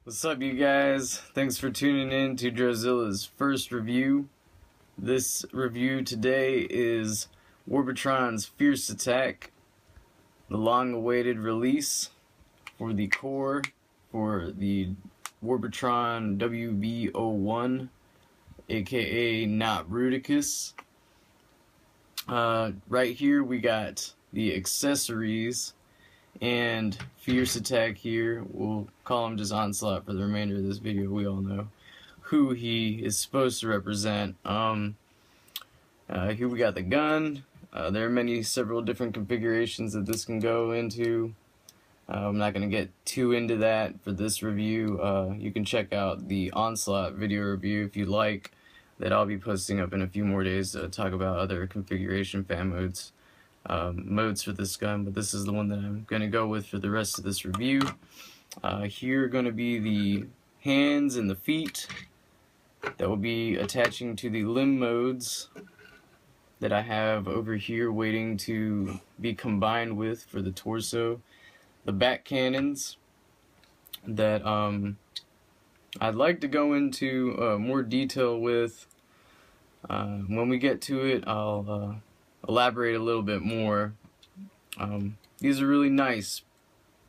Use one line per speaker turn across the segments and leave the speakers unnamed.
What's up, you guys? Thanks for tuning in to Drozilla's first review. This review today is Warbotron's Fierce Attack, the long-awaited release for the core for the Warbotron WB-01, aka Not-Bruticus. Right here we got the accessories and Fierce Attack here. We'll call him just Onslaught for the remainder of this video. We all know who he is supposed to represent. Here we got the gun. There are several different configurations that this can go into. I'm not going to get too into that for this review. You can check out the Onslaught video review if you like, that I'll be posting up in a few more days to talk about other configuration fan modes for this gun, but this is the one that I'm going to go with for the rest of this review. Here are going to be the hands and the feet that will be attaching to the limb modes that I have over here waiting to be combined with for the torso. The back cannons that I'd like to go into more detail with. When we get to it, I'll elaborate a little bit more. These are really nice,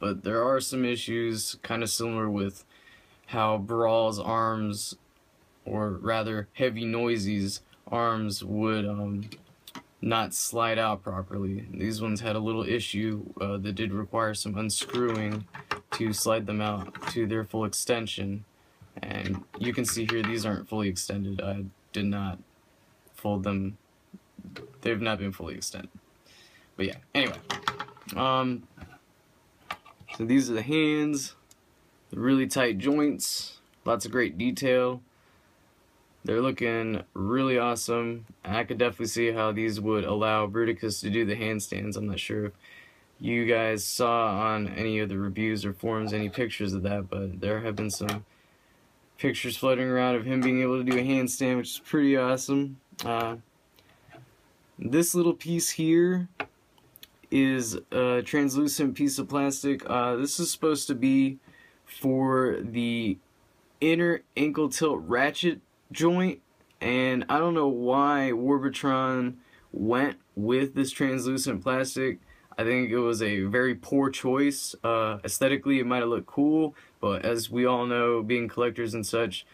but there are some issues kind of similar with how Brawl's arms, or rather Heavy Noisy's arms, would not slide out properly. These ones had a little issue that did require some unscrewing to slide them out to their full extension, and you can see here these aren't fully extended. I did not fold them. They've not been fully extended. But yeah, anyway. So these are the hands. The really tight joints. Lots of great detail. They're looking really awesome. I could definitely see how these would allow Bruticus to do the handstands. I'm not sure if you guys saw on any of the reviews or forums any pictures of that, but there have been some pictures floating around of him being able to do a handstand, which is pretty awesome. This little piece here is a translucent piece of plastic. This is supposed to be for the inner ankle tilt ratchet joint, and I don't know why Warbotron went with this translucent plastic. I think it was a very poor choice. Aesthetically it might have looked cool, but as we all know, being collectors and such,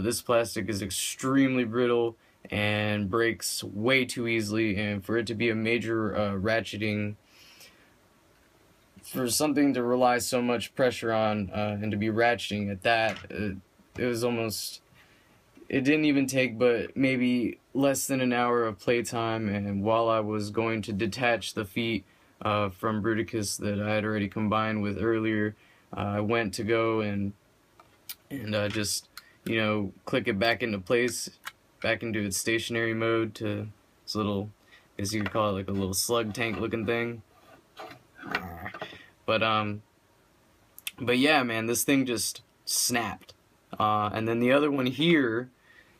this plastic is extremely brittle and breaks way too easily, and for it to be a major ratcheting, for something to rely so much pressure on and to be ratcheting at that, it was almost, it didn't even take but maybe less than an hour of playtime, and while I was going to detach the feet from Bruticus that I had already combined with earlier, I went to go and just, you know, click it back into place, back into its stationary mode, to this little, I guess you could call it like a little slug tank looking thing. But yeah, man, this thing just snapped. And then the other one here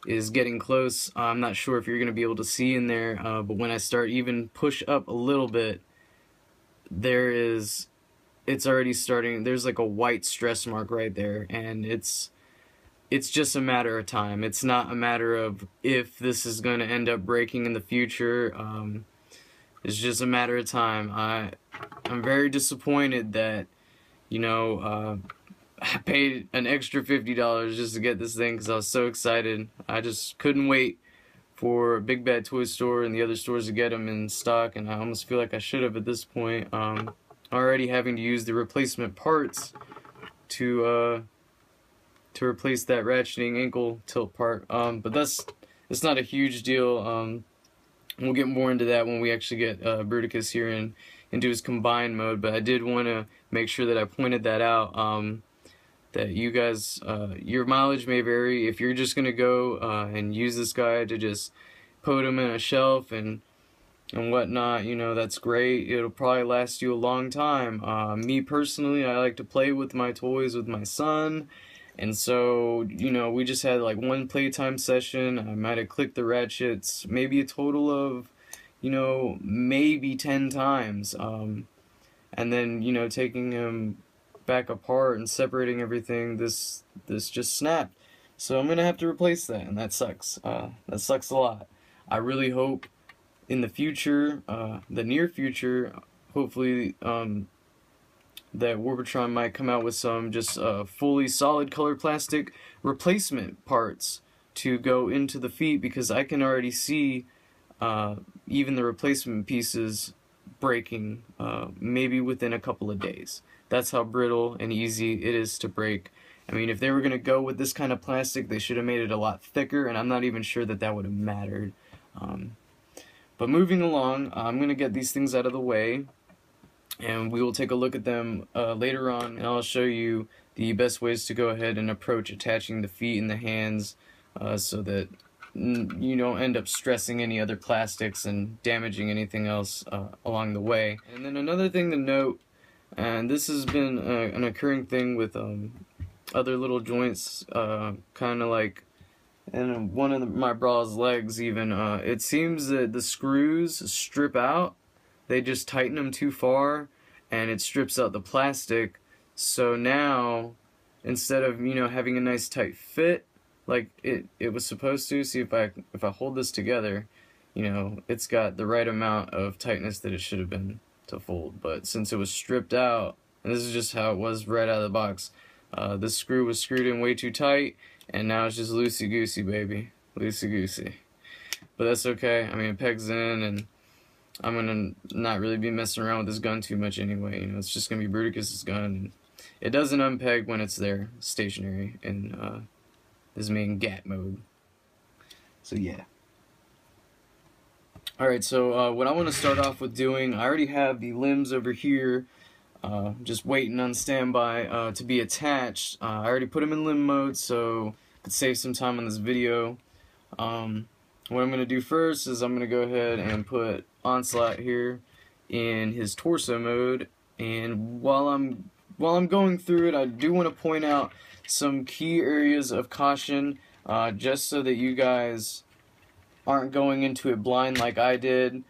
is getting close. I'm not sure if you're going to be able to see in there, but when I start even push up a little bit, it's already starting, there's like a white stress mark right there, and it's just a matter of time. It's not a matter of if this is going to end up breaking in the future. It's just a matter of time. I'm very disappointed that, you know, I paid an extra $50 just to get this thing because I was so excited. I just couldn't wait for Big Bad Toy Store and the other stores to get them in stock, and I almost feel like I should have at this point. Already having to use the replacement parts to replace that ratcheting ankle tilt part, but it's not a huge deal. We'll get more into that when we actually get Bruticus here into his combined mode, but I did want to make sure that I pointed that out, that you guys, your mileage may vary. If you're just going to go and use this guy to just put him in a shelf and whatnot, you know, that's great. It'll probably last you a long time. Me personally, I like to play with my toys with my son. And so, you know, we just had like one playtime session. I might have clicked the ratchets maybe a total of, you know, maybe 10 times. And then, you know, taking him back apart and separating everything, this just snapped. So I'm gonna have to replace that, and that sucks. That sucks a lot. I really hope in the future, the near future, hopefully that Warbotron might come out with some just fully solid color plastic replacement parts to go into the feet, because I can already see even the replacement pieces breaking maybe within a couple of days. That's how brittle and easy it is to break. I mean, if they were going to go with this kind of plastic, they should have made it a lot thicker, and I'm not even sure that that would have mattered. But moving along, I'm going to get these things out of the way, and we will take a look at them later on, and I'll show you the best ways to go ahead and approach attaching the feet and the hands so that you don't end up stressing any other plastics and damaging anything else along the way. And then another thing to note, and this has been an occurring thing with other little joints, kind of like in one of my bra's legs even, it seems that the screws strip out. They just tighten them too far, and it strips out the plastic. So now, instead of, you know, having a nice tight fit like it was supposed to, see if I hold this together, you know, it's got the right amount of tightness that it should have been to fold. But since it was stripped out, and this is just how it was right out of the box, this screw was screwed in way too tight, and now it's just loosey-goosey, baby. Loosey-goosey. But that's okay. I mean, it pegs in, and I'm gonna not really be messing around with this gun too much anyway. You know, it's just gonna be Bruticus's gun, and it doesn't unpeg when it's there, stationary, in this main GAT mode. So yeah. Alright, so what I want to start off with doing, I already have the limbs over here, just waiting on standby to be attached. I already put them in limb mode, so I could save some time on this video. What I'm going to do first is I'm going to go ahead and put Onslaught here in his torso mode, and while I'm going through it, I do want to point out some key areas of caution, just so that you guys aren't going into it blind like I did.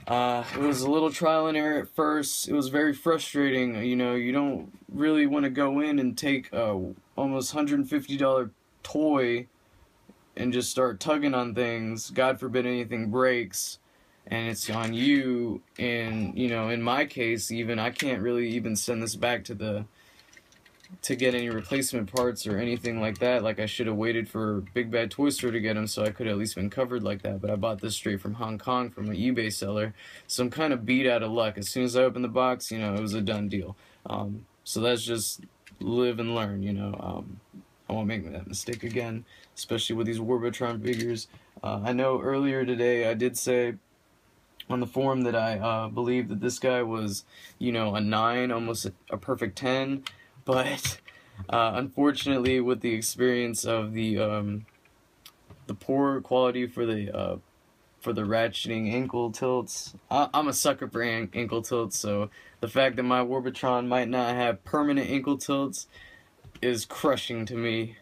It was a little trial and error at first. It was very frustrating. You know, you don't really want to go in and take a almost $150 toy and just start tugging on things. God forbid anything breaks, and it's on you. And you know, in my case, even I can't really even send this back to get any replacement parts or anything like that. Like, I should have waited for Big Bad Toy Store to get them, so I could have at least been covered like that. But I bought this straight from Hong Kong from an eBay seller, so I'm kind of beat out of luck. As soon as I opened the box, you know, it was a done deal. So that's just live and learn, you know. I won't make that mistake again, especially with these Warbotron figures. I know earlier today I did say on the forum that I believe that this guy was, you know, a 9, almost a perfect 10. But unfortunately, with the experience of the poor quality for the ratcheting ankle tilts, I'm a sucker for ankle tilts. So the fact that my Warbotron might not have permanent ankle tilts is crushing to me.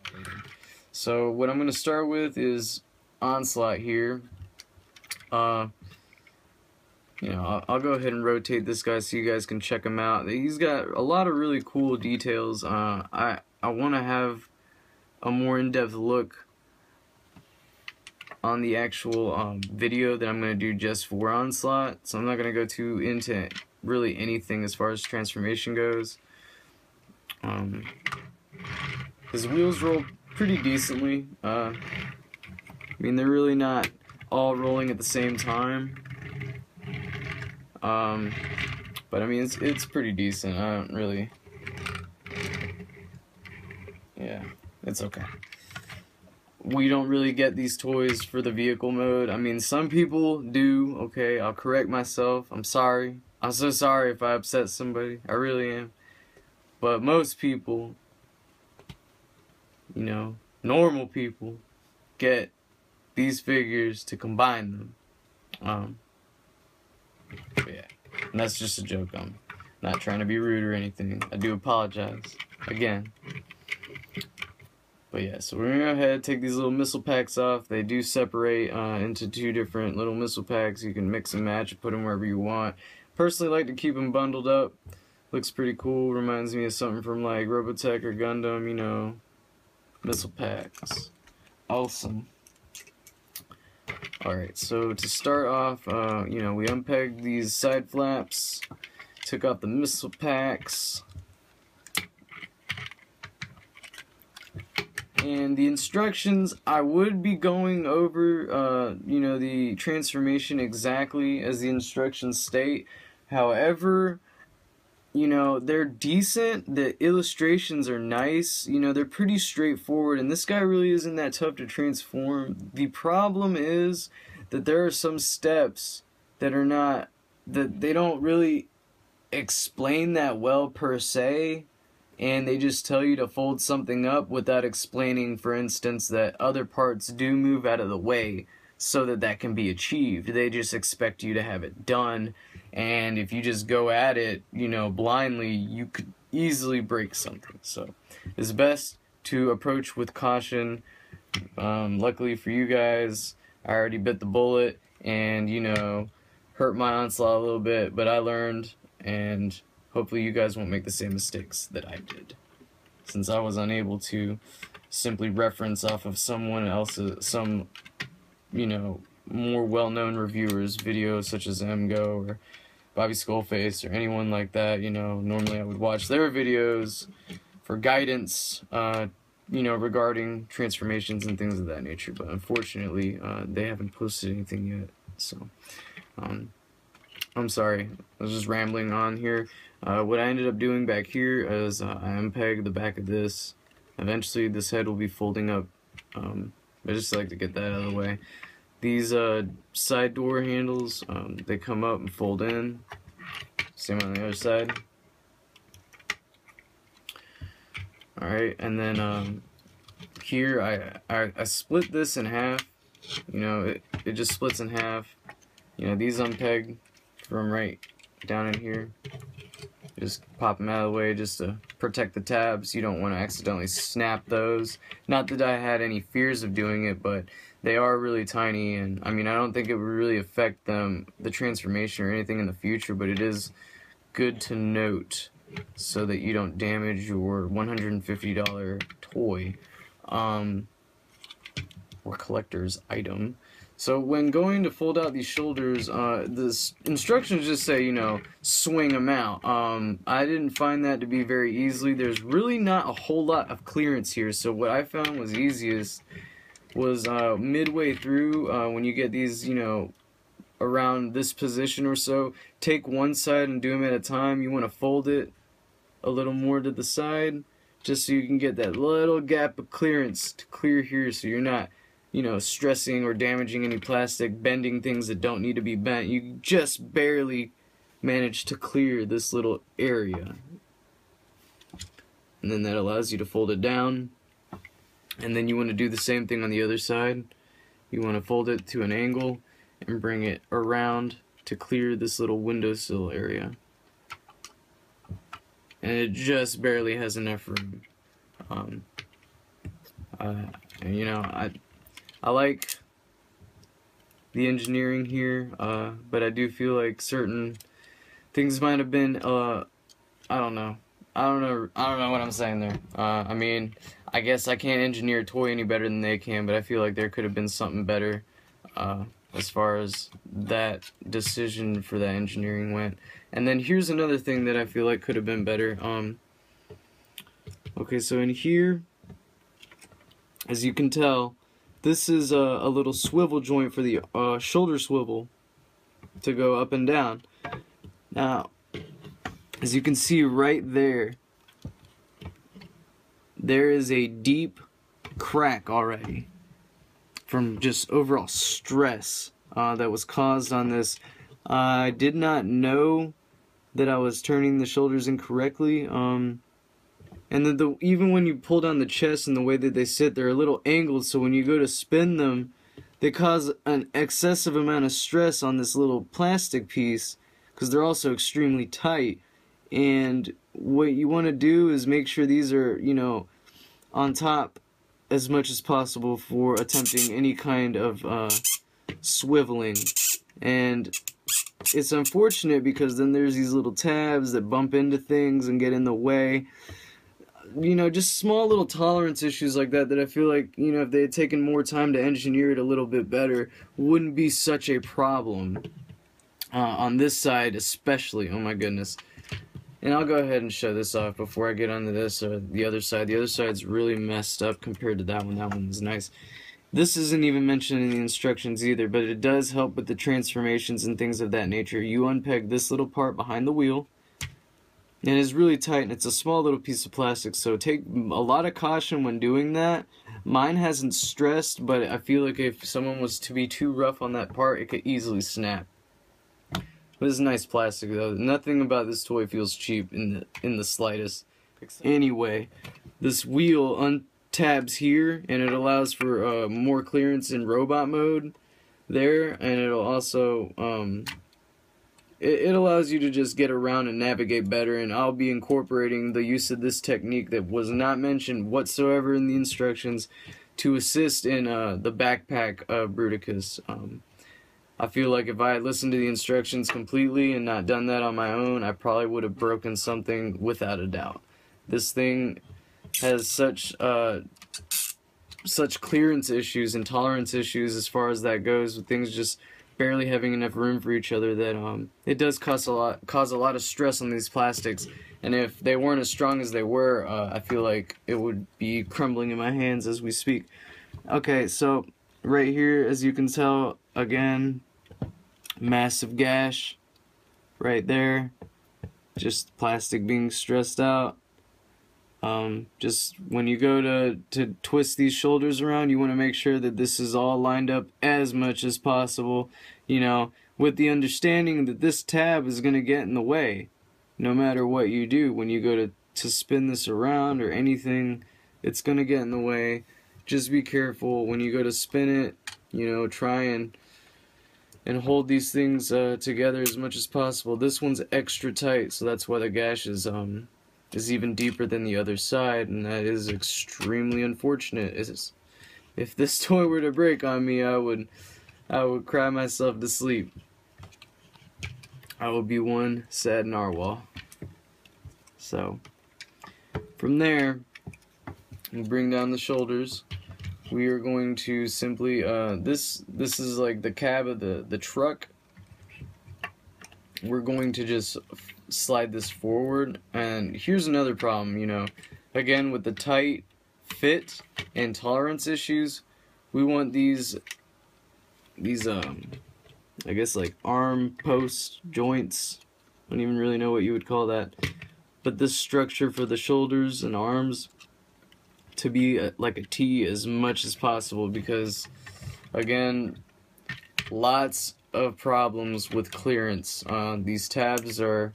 So what I'm gonna start with is Onslaught here. You know, I'll go ahead and rotate this guy so you guys can check him out. He's got a lot of really cool details. I want to have a more in-depth look on the actual video that I'm going to do just for Onslaught, so I'm not going to go too into really anything as far as transformation goes. His wheels roll pretty decently. I mean, they're really not all rolling at the same time. But I mean, it's pretty decent. I don't really, yeah, it's okay. We don't really get these toys for the vehicle mode. I mean, some people do. Okay, I'll correct myself. I'm sorry. I'm so sorry if I upset somebody. I really am. But most people, you know, normal people, get these figures to combine them. Yeah, and that's just a joke. I'm not trying to be rude or anything. I do apologize again. But yeah, so we're gonna go ahead and take these little missile packs off. They do separate into 2 different little missile packs. You can mix and match and put them wherever you want. Personally, like to keep them bundled up. Looks pretty cool. Reminds me of something from like Robotech or Gundam, you know. Missile packs. Awesome. Alright, so to start off, you know, we unpegged these side flaps, took out the missile packs, and the instructions, I would be going over, you know, the transformation exactly as the instructions state. However, you know, they're decent, the illustrations are nice, you know, they're pretty straightforward, and this guy really isn't that tough to transform. The problem is that there are some steps that are not, that they don't really explain that well per se, and they just tell you to fold something up without explaining, for instance, that other parts do move out of the way so that that can be achieved. They just expect you to have it done, and if you just go at it, you know, blindly, you could easily break something. So it's best to approach with caution. Luckily for you guys, I already bit the bullet and, you know, hurt my onslaught a little bit, but I learned, and hopefully you guys won't make the same mistakes that I did, since I was unable to simply reference off of someone else's, some, you know, more well-known reviewers' videos such as MGO or Bobby Skullface or anyone like that. You know, normally I would watch their videos for guidance, you know, regarding transformations and things of that nature, but unfortunately they haven't posted anything yet, so I'm sorry, I was just rambling on here. What I ended up doing back here is I unpegged the back of this. Eventually this head will be folding up, I just like to get that out of the way. These side door handles, they come up and fold in. Same on the other side. Alright, and then here I split this in half. You know, it just splits in half. You know, these unpeg from right down in here. Just pop them out of the way just to protect the tabs. You don't want to accidentally snap those. Not that I had any fears of doing it, but they are really tiny, and I mean, I don't think it would really affect them, the transformation or anything in the future, but it is good to note so that you don't damage your $150 toy or collector's item. So when going to fold out these shoulders, the instructions just say, you know, swing them out. I didn't find that to be very easily. There's really not a whole lot of clearance here, so what I found was easiest was midway through, when you get these, you know, around this position or so, take one side and do them at a time. You want to fold it a little more to the side, just so you can get that little gap of clearance to clear here, so you're not, you know, stressing or damaging any plastic, bending things that don't need to be bent. You just barely manage to clear this little area. And then that allows you to fold it down. And then you want to do the same thing on the other side. You want to fold it to an angle and bring it around to clear this little windowsill area. And it just barely has enough room. And, you know, I like the engineering here, but I do feel like certain things might have been, I don't know what I'm saying there. I mean, I guess I can't engineer a toy any better than they can, but I feel like there could have been something better as far as that decision for that engineering went. And then here's another thing that I feel like could have been better. Okay, so in here, as you can tell, this is a little swivel joint for the shoulder swivel to go up and down. Now, as you can see right there, there is a deep crack already from just overall stress that was caused on this. I did not know that I was turning the shoulders incorrectly. And then even when you pull down the chest and the way that they sit, they're a little angled, so when you go to spin them, they cause an excessive amount of stress on this little plastic piece, because they're also extremely tight. And what you want to do is make sure these are, you know, on top as much as possible for attempting any kind of swiveling. And it's unfortunate because then there's these little tabs that bump into things and get in the way. You know, just small little tolerance issues like that I feel like, you know, if they had taken more time to engineer it a little bit better, wouldn't be such a problem. On this side especially, oh my goodness. And I'll go ahead and show this off before I get onto this or the other side. The other side's really messed up compared to that one. That one's nice. This isn't even mentioned in the instructions either, but it does help with the transformations and things of that nature. You unpeg this little part behind the wheel, and it's really tight, and it's a small little piece of plastic, so take a lot of caution when doing that. Mine hasn't stressed, but I feel like if someone was to be too rough on that part, it could easily snap. But it's nice plastic though. Nothing about this toy feels cheap in the slightest. Anyway, this wheel untabs here, and it allows for more clearance in robot mode there, and it'll also it allows you to just get around and navigate better. And I'll be incorporating the use of this technique that was not mentioned whatsoever in the instructions to assist in the backpack Bruticus. I feel like if I had listened to the instructions completely and not done that on my own, I probably would have broken something without a doubt. This thing has such clearance issues and tolerance issues as far as that goes, with things just barely having enough room for each other, that it does cause a lot of stress on these plastics. And if they weren't as strong as they were, I feel like it would be crumbling in my hands as we speak. Okay, so right here, as you can tell, again, massive gash right there, just plastic being stressed out. Just when you go to twist these shoulders around, you want to make sure that this is all lined up as much as possible, you know, with the understanding that this tab is going to get in the way no matter what you do. When you go to spin this around or anything, it's going to get in the way. Just be careful when you go to spin it, you know, try and hold these things together as much as possible. This one's extra tight, so that's why the gash is even deeper than the other side, and that is extremely unfortunate. If this toy were to break on me, I would cry myself to sleep. I would be one sad narwhal. So from there, we bring down the shoulders. We are going to simply this is like the cab of the truck. We're going to just slide this forward, and here's another problem, you know, again with the tight fit and tolerance issues, we want these I guess like arm post joints, I don't even really know what you would call that, but this structure for the shoulders and arms to be like a T as much as possible, because again, lots of problems with clearance. These tabs are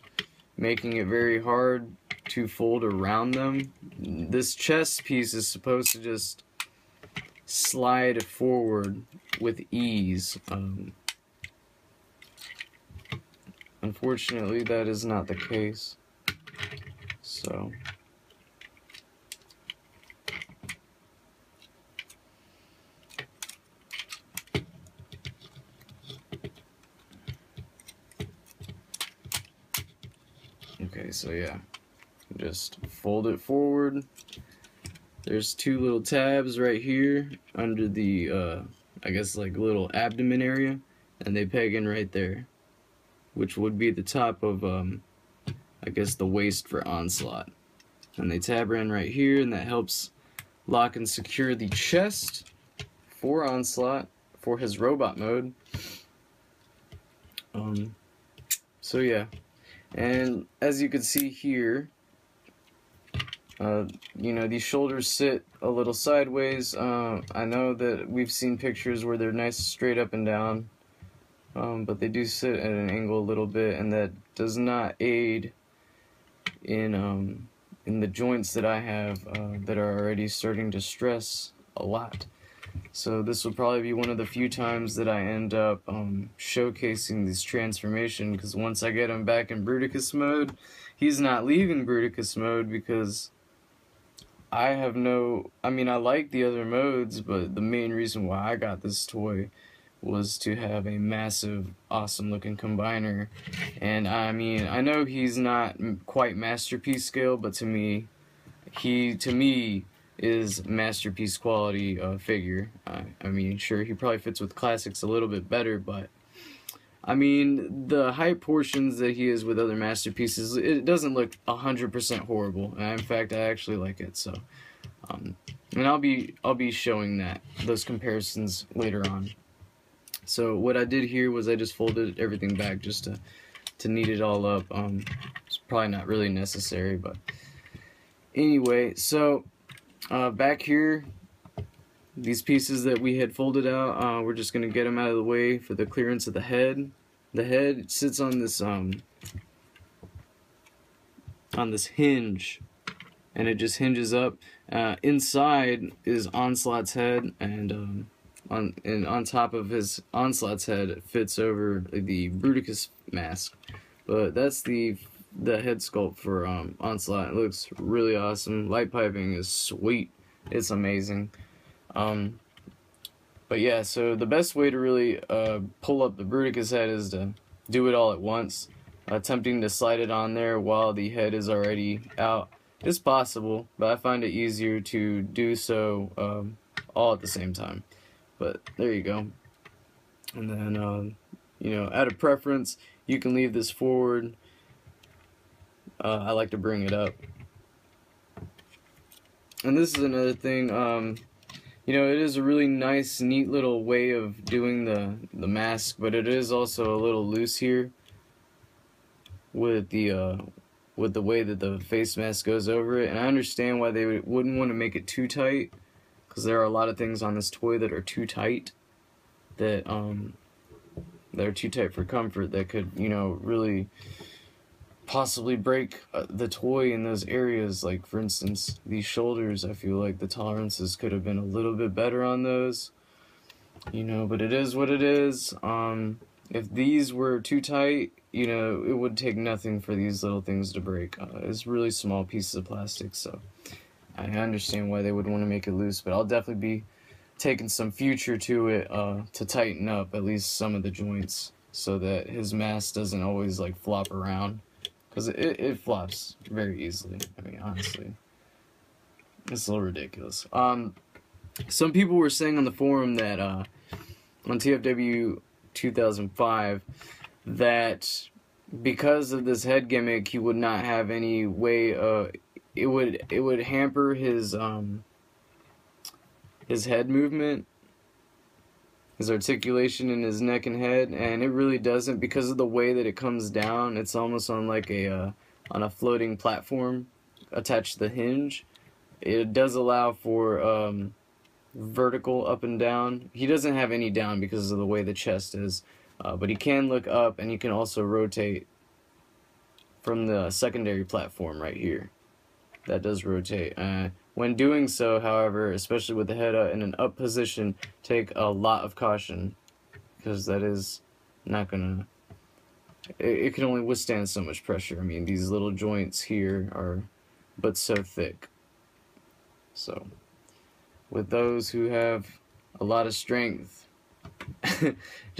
making it very hard to fold around them. This chest piece is supposed to just slide forward with ease. Unfortunately, that is not the case. So okay, so yeah, just fold it forward. There's two little tabs right here under the I guess like little abdomen area, and they peg in right there, which would be the top of I guess the waist for Onslaught, and they tab in right here, and that helps lock and secure the chest for Onslaught for his robot mode. So yeah, and as you can see here, you know, these shoulders sit a little sideways. I know that we've seen pictures where they're nice straight up and down, but they do sit at an angle a little bit, and that does not aid in the joints that I have that are already starting to stress a lot. So this will probably be one of the few times that I end up showcasing this transformation, because once I get him back in Bruticus mode, he's not leaving Bruticus mode, because I have no, I mean, I like the other modes, but the main reason why I got this toy was to have a massive, awesome looking combiner. And I mean, I know he's not quite masterpiece scale, but to me is masterpiece quality figure. I mean, sure, he probably fits with classics a little bit better, but I mean, the height portions that he is with other masterpieces, it doesn't look 100% horrible. In fact, I actually like it. So, and I'll be showing those comparisons later on. So what I did here was I just folded everything back just to neat it all up. It's probably not really necessary, but anyway. So back here, these pieces that we had folded out, we're just gonna get them out of the way for the clearance of the head. The head sits on this hinge, and it just hinges up. Inside is Onslaught's head, and on top of his Onslaught's head it fits over the Bruticus mask. But that's the head sculpt for Onslaught. It looks really awesome. Light piping is sweet. It's amazing. But yeah, so the best way to really pull up the Bruticus head is to do it all at once. Attempting to slide it on there while the head is already out is possible, but I find it easier to do so all at the same time. But there you go. And then, you know, out of preference, you can leave this forward. I like to bring it up. And this is another thing. You know, it is a really nice, neat little way of doing the mask, but it is also a little loose here with the way that the face mask goes over it. And I understand why they wouldn't want to make it too tight, because there are a lot of things on this toy that are too tight, that are too tight for comfort, that could, you know, really possibly break the toy in those areas. Like, for instance, these shoulders, I feel like the tolerances could have been a little bit better on those, you know, but it is what it is. If these were too tight, you know, it would take nothing for these little things to break. It's really small pieces of plastic, so I understand why they would want to make it loose, but I'll definitely be taking some future to it to tighten up at least some of the joints so that his mask doesn't always like flop around. Because it flops very easily. I mean, honestly, it's a little ridiculous. Some people were saying on the forum that on TFW 2005 that because of this head gimmick, he would not have any way. It would hamper his head movement, his articulation in his neck and head, and it really doesn't, because of the way that it comes down. It's almost on like on a floating platform attached to the hinge. It does allow for vertical up and down. He doesn't have any down because of the way the chest is, but he can look up, and he can also rotate from the secondary platform right here. That does rotate. When doing so, however, especially with the head in an up position, take a lot of caution, because that is not gonna. It can only withstand so much pressure. I mean, these little joints here are but so thick. So, with those who have a lot of strength,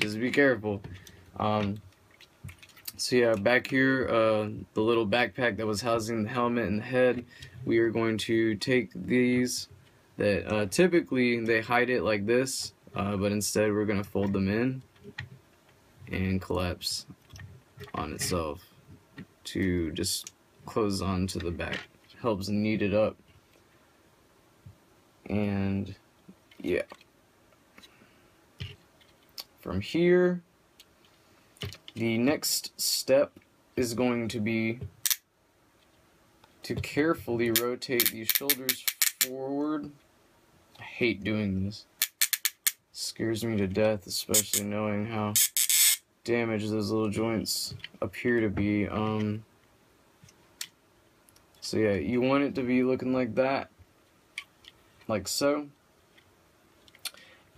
just be careful. So yeah, back here, the little backpack that was housing the helmet and the head, we are going to take these that typically they hide it like this, but instead we're going to fold them in and collapse on itself to just close on to the back. Helps knead it up. And yeah, from here, the next step is going to be to carefully rotate these shoulders forward. I hate doing this. It scares me to death, especially knowing how damaged those little joints appear to be. So yeah, you want it to be looking like that, like so.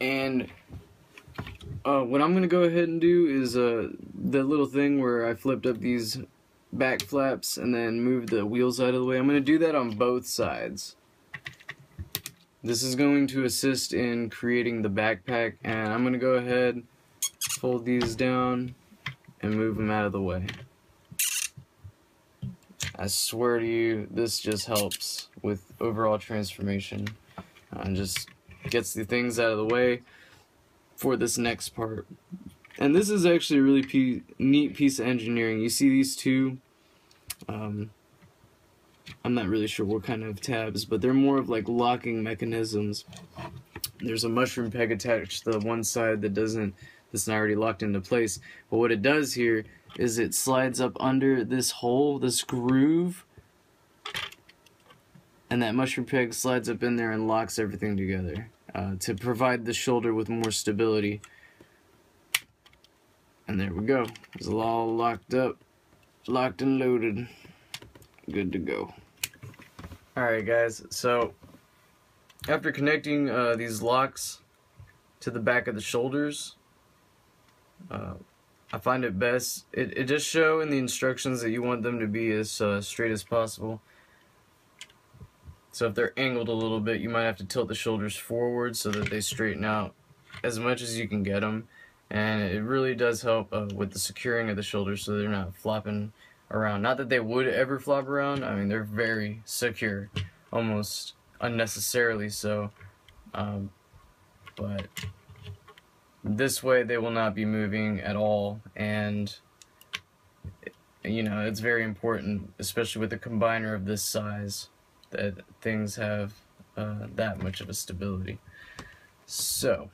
And what I'm going to go ahead and do is the little thing where I flipped up these back flaps and then moved the wheels out of the way. I'm going to do that on both sides. This is going to assist in creating the backpack, and I'm going to go ahead, fold these down, and move them out of the way. I swear to you, this just helps with overall transformation. Just gets the things out of the way for this next part. And this is actually a really neat piece of engineering. You see these two, I'm not really sure what kind of tabs, but they're more of like locking mechanisms. There's a mushroom peg attached to the one side that's not already locked into place. But what it does here is it slides up under this hole, this groove, and that mushroom peg slides up in there and locks everything together to provide the shoulder with more stability. And there we go. It's all locked up, locked and loaded, good to go. Alright guys, so after connecting these locks to the back of the shoulders, I find it best, it does show in the instructions that you want them to be as straight as possible. So if they're angled a little bit, you might have to tilt the shoulders forward so that they straighten out as much as you can get them. And it really does help with the securing of the shoulders so they're not flopping around. Not that they would ever flop around, I mean they're very secure, almost unnecessarily so. But this way they will not be moving at all, and you know, it's very important, especially with a combiner of this size, that things have that much of a stability. So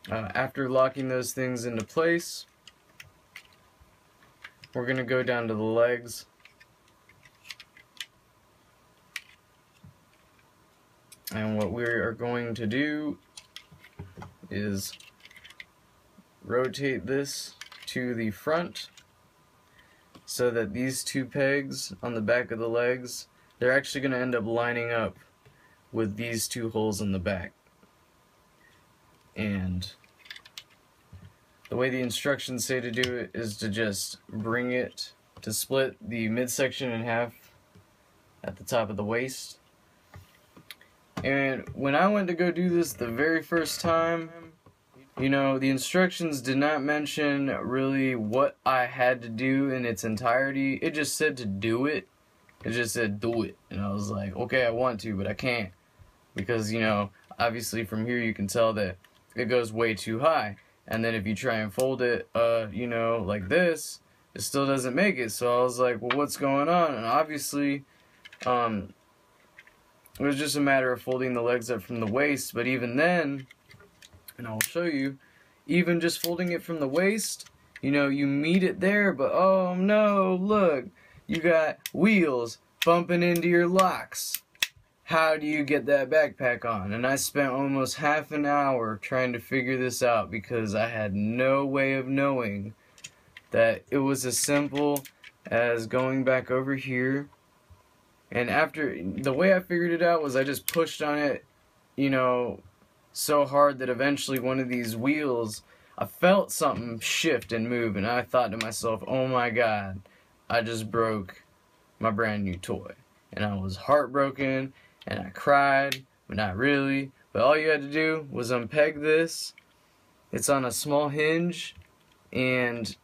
after locking those things into place, we're going to go down to the legs. And what we are going to do is rotate this to the front so that these two pegs on the back of the legs, they're actually going to end up lining up with these two holes in the back. And the way the instructions say to do it is to just bring it to split the midsection in half at the top of the waist. And when I went to go do this the very first time, you know, the instructions did not mention really what I had to do in its entirety. It just said to do it. It just said do it. And I was like, okay, I want to, but I can't. Because, you know, obviously from here you can tell that it goes way too high. And then if you try and fold it, you know, like this, it still doesn't make it. So I was like, well, what's going on? And obviously, it was just a matter of folding the legs up from the waist. But even then, and I'll show you, even just folding it from the waist, you know, you meet it there, but oh no, look, you got wheels bumping into your locks. How do you get that backpack on? And I spent almost half an hour trying to figure this out because I had no way of knowing that it was as simple as going back over here. And after, the way I figured it out was I just pushed on it, you know, so hard that eventually one of these wheels, I felt something shift and move, and I thought to myself, oh my god, I just broke my brand new toy. And I was heartbroken, and I cried, but not really. But all you had to do was unpeg this. It's on a small hinge, and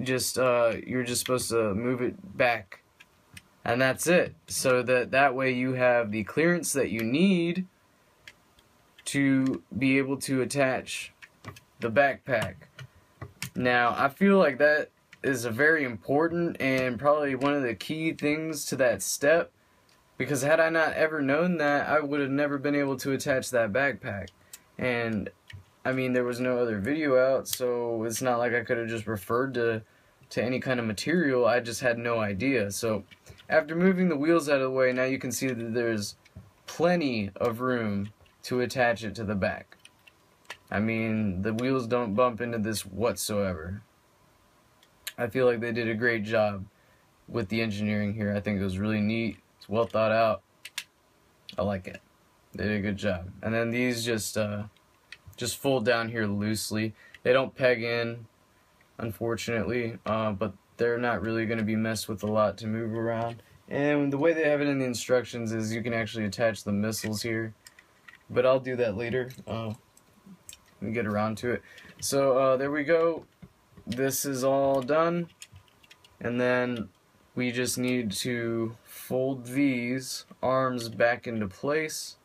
just you're just supposed to move it back. And that's it. So that way you have the clearance that you need to be able to attach the backpack. Now, I feel like that is a very important and probably one of the key things to that step, because had I not ever known that, I would have never been able to attach that backpack. And I mean, there was no other video out, so it's not like I could have just referred to any kind of material. I just had no idea. So after moving the wheels out of the way, now you can see that there's plenty of room to attach it to the back. I mean, the wheels don't bump into this whatsoever. I feel like they did a great job with the engineering here. I think it was really neat. It's well thought out. I like it. They did a good job. And then these just fold down here loosely. They don't peg in, unfortunately, but they're not really going to be messed with a lot to move around. And the way they have it in the instructions is you can actually attach the missiles here. but I'll do that later. Let me get around to it. So there we go. This is all done, and then we just need to fold these arms back into place